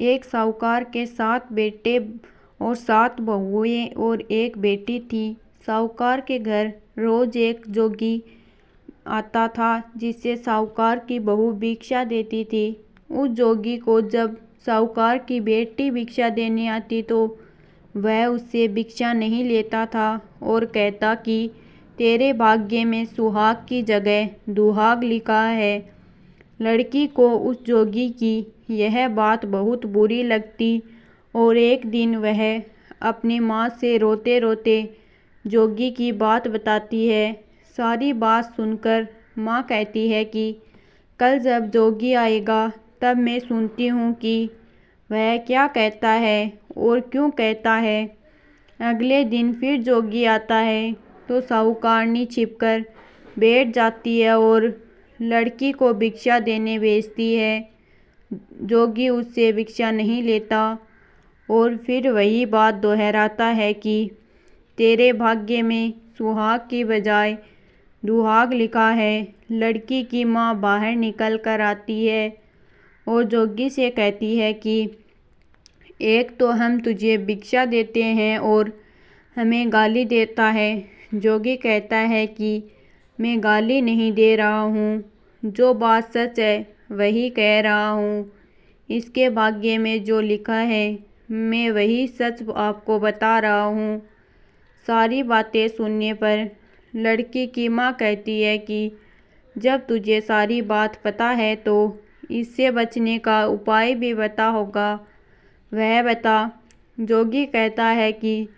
एक साहूकार के 7 बेटे और 7 बहुएं और एक बेटी थी। साहूकार के घर रोज एक जोगी आता था जिसे साहूकार की बहू भिक्षा देती थी। उस जोगी को जब साहूकार की बेटी भिक्षा देने आती तो वह उससे भिक्षा नहीं लेता था और कहता कि तेरे भाग्य में सुहाग की जगह दुहाग लिखा है। लड़की को उस जोगी की यह बात बहुत बुरी लगती और एक दिन वह अपनी माँ से रोते रोते जोगी की बात बताती है। सारी बात सुनकर माँ कहती है कि कल जब जोगी आएगा तब मैं सुनती हूँ कि वह क्या कहता है और क्यों कहता है। अगले दिन फिर जोगी आता है तो साहूकारनी छिपकर बैठ जाती है और लड़की को भिक्षा देने भेजती है। जोगी उससे भिक्षा नहीं लेता और फिर वही बात दोहराता है कि तेरे भाग्य में सुहाग की बजाय दुहाग लिखा है। लड़की की माँ बाहर निकल कर आती है और जोगी से कहती है कि एक तो हम तुझे भिक्षा देते हैं और हमें गाली देता है। जोगी कहता है कि मैं गाली नहीं दे रहा हूँ, जो बात सच है वही कह रहा हूँ। इसके भाग्य में जो लिखा है मैं वही सच आपको बता रहा हूँ। सारी बातें सुनने पर लड़की की माँ कहती है कि जब तुझे सारी बात पता है तो इससे बचने का उपाय भी पता होगा, वह बता। जोगी कहता है कि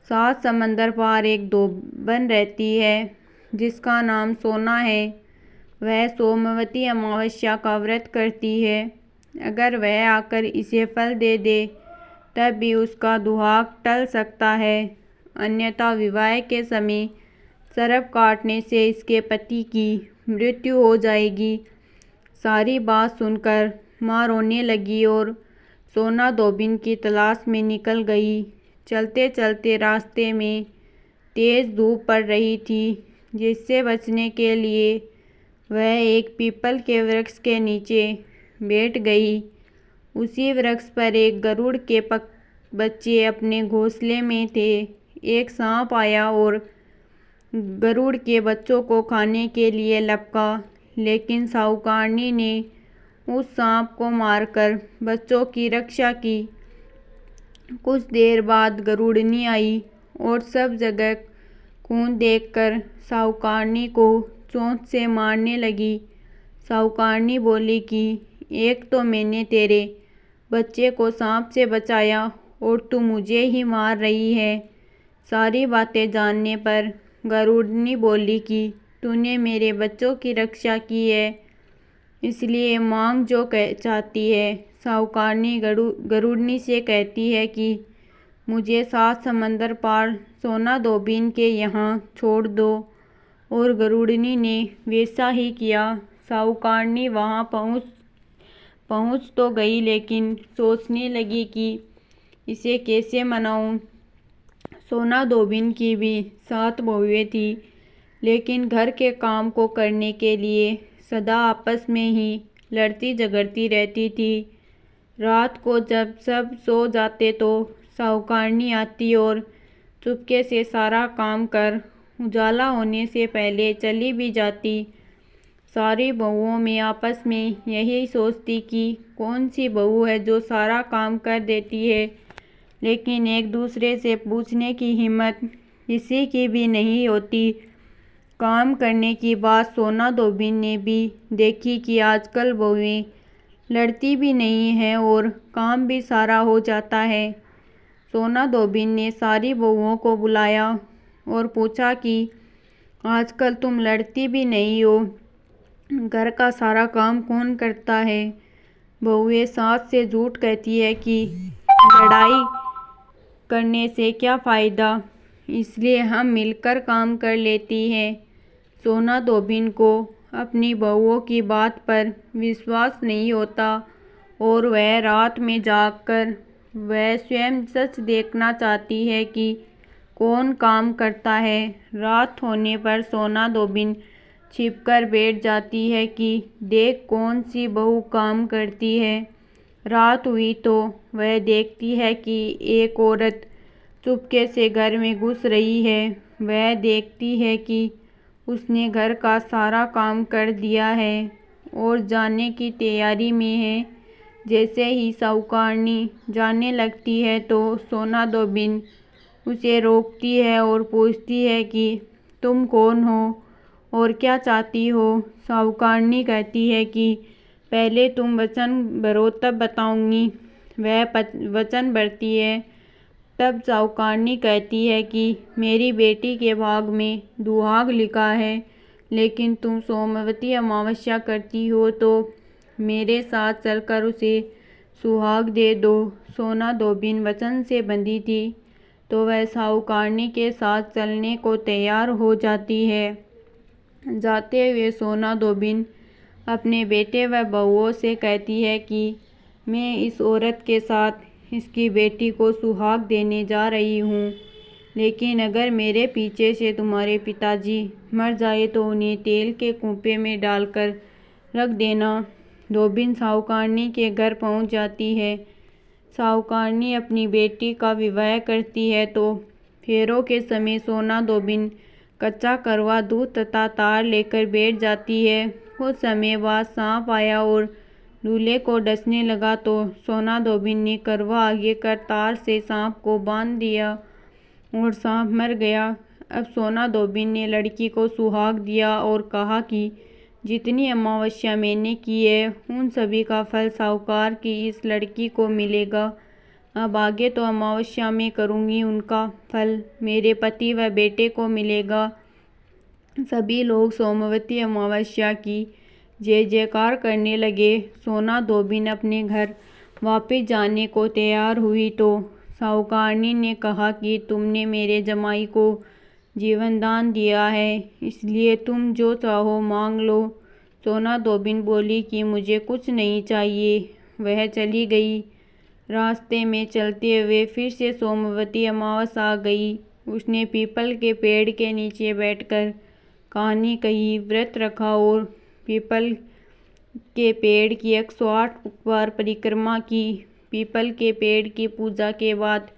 7 समंदर पार एक धोबन रहती है जिसका नाम सोना है। वह सोमवती अमावस्या का व्रत करती है। अगर वह आकर इसे फल दे दे तब भी उसका दुहाग टल सकता है, अन्यथा विवाह के समय सर्प काटने से इसके पति की मृत्यु हो जाएगी। सारी बात सुनकर माँ रोने लगी और सोना धोबिन की तलाश में निकल गई। चलते चलते रास्ते में तेज धूप पड़ रही थी, जिससे बचने के लिए वह एक पीपल के वृक्ष के नीचे बैठ गई। उसी वृक्ष पर एक गरुड़ के बच्चे अपने घोंसले में थे। एक सांप आया और गरुड़ के बच्चों को खाने के लिए लपका, लेकिन साहूकारनी ने उस सांप को मारकर बच्चों की रक्षा की। कुछ देर बाद गरुड़नी आई और सब जगह खून देखकर साहूकारनी को चोंच से मारने लगी। साहूकारनी बोली कि एक तो मैंने तेरे बच्चे को सांप से बचाया और तू मुझे ही मार रही है। सारी बातें जानने पर गरुड़नी बोली कि तूने मेरे बच्चों की रक्षा की है, इसलिए मांग जो चाहती है। साहूकारनी गरुड़नी से कहती है कि मुझे 7 समंदर पार सोना धोबिन के यहाँ छोड़ दो, और गरुड़नी ने वैसा ही किया। साहूकारनी वहाँ पहुँच तो गई, लेकिन सोचने लगी कि इसे कैसे मनाऊं। सोना धोबिन की भी 7 बहुएं थी, लेकिन घर के काम को करने के लिए सदा आपस में ही लड़ती झगड़ती रहती थी। रात को जब सब सो जाते तो साहूकारनी आती और चुपके से सारा काम कर उजाला होने से पहले चली भी जाती। सारी बहुओं में आपस में यही सोचती कि कौन सी बहू है जो सारा काम कर देती है, लेकिन एक दूसरे से पूछने की हिम्मत किसी की भी नहीं होती। काम करने की बात सोना धोबिन ने भी देखी कि आजकल बहुएं लड़ती भी नहीं हैं और काम भी सारा हो जाता है। सोना धोबिन ने सारी बहुओं को बुलाया और पूछा कि आजकल तुम लड़ती भी नहीं हो, घर का सारा काम कौन करता है। बहुएं सास से झूठ कहती है कि लड़ाई करने से क्या फ़ायदा, इसलिए हम मिलकर काम कर लेती हैं। सोना धोबिन को अपनी बहुओं की बात पर विश्वास नहीं होता और वह रात में जागकर वह स्वयं सच देखना चाहती है कि कौन काम करता है। रात होने पर सोना धोबिन छिपकर बैठ जाती है कि देख कौन सी बहू काम करती है। रात हुई तो वह देखती है कि एक औरत चुपके से घर में घुस रही है। वह देखती है कि उसने घर का सारा काम कर दिया है और जाने की तैयारी में है। जैसे ही साहूकारनी जाने लगती है तो सोना धोबिन उसे रोकती है और पूछती है कि तुम कौन हो और क्या चाहती हो। साहूकारनी कहती है कि पहले तुम वचन भरो तब बताऊंगी। वह वचन भरती है। तब साहूकारनी कहती है कि मेरी बेटी के भाग में दुहाग लिखा है, लेकिन तुम सोमवती अमावस्या करती हो तो मेरे साथ चलकर उसे सुहाग दे दो। सोना धोबिन वचन से बंधी थी तो वह साहूकारनी के साथ चलने को तैयार हो जाती है। जाते हुए सोना धोबिन अपने बेटे व बहुओं से कहती है कि मैं इस औरत के साथ इसकी बेटी को सुहाग देने जा रही हूँ, लेकिन अगर मेरे पीछे से तुम्हारे पिताजी मर जाए तो उन्हें तेल के कूपे में डालकर रख देना। धोबिन साहूकारनी के घर पहुँच जाती है। साहूकारनी अपनी बेटी का विवाह करती है तो फेरों के समय सोना धोबिन कच्चा करवा दूध तथा तार लेकर बैठ जाती है। कुछ समय बाद सांप आया और दूल्हे को डसने लगा तो सोना धोबिन ने करवा आगे कर तार से सांप को बांध दिया और सांप मर गया। अब सोना धोबिन ने लड़की को सुहाग दिया और कहा कि जितनी अमावस्या मैंने की है उन सभी का फल साहूकार की इस लड़की को मिलेगा। अब आगे तो अमावस्या में करूँगी, उनका फल मेरे पति व बेटे को मिलेगा। सभी लोग सोमवती अमावस्या की जय जयकार करने लगे। सोना धोबिन अपने घर वापस जाने को तैयार हुई तो साहूकारनी ने कहा कि तुमने मेरे जमाई को जीवन दान दिया है, इसलिए तुम जो चाहो मांग लो। सोना धोबिन बोली कि मुझे कुछ नहीं चाहिए। वह चली गई। रास्ते में चलते हुए फिर से सोमवती अमावस आ गई। उसने पीपल के पेड़ के नीचे बैठकर कहानी कही, व्रत रखा और पीपल के पेड़ की 108 बार परिक्रमा की। पीपल के पेड़ की पूजा के बाद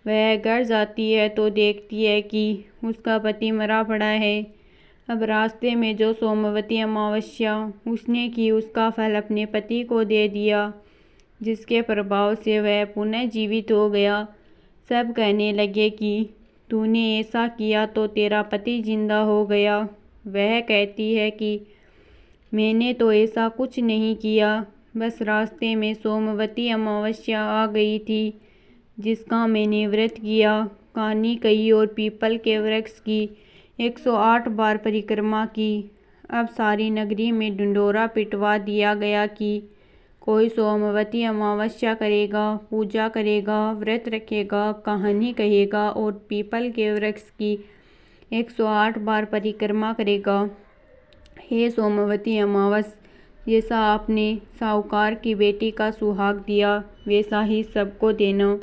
वह घर जाती है तो देखती है कि उसका पति मरा पड़ा है। अब रास्ते में जो सोमवती अमावस्या उसने की उसका फल अपने पति को दे दिया, जिसके प्रभाव से वह पुनः जीवित हो गया। सब कहने लगे कि तूने ऐसा किया तो तेरा पति जिंदा हो गया। वह कहती है कि मैंने तो ऐसा कुछ नहीं किया, बस रास्ते में सोमवती अमावस्या आ गई थी जिसका मैंने व्रत किया, कहानी कही और पीपल के वृक्ष की 108 बार परिक्रमा की। अब सारी नगरी में ढिंढोरा पिटवा दिया गया कि कोई सोमवती अमावस्या करेगा, पूजा करेगा, व्रत रखेगा, कहानी कहेगा और पीपल के वृक्ष की 108 बार परिक्रमा करेगा। हे सोमवती अमावस, जैसा आपने साहूकार की बेटी का सुहाग दिया वैसा ही सबको देना।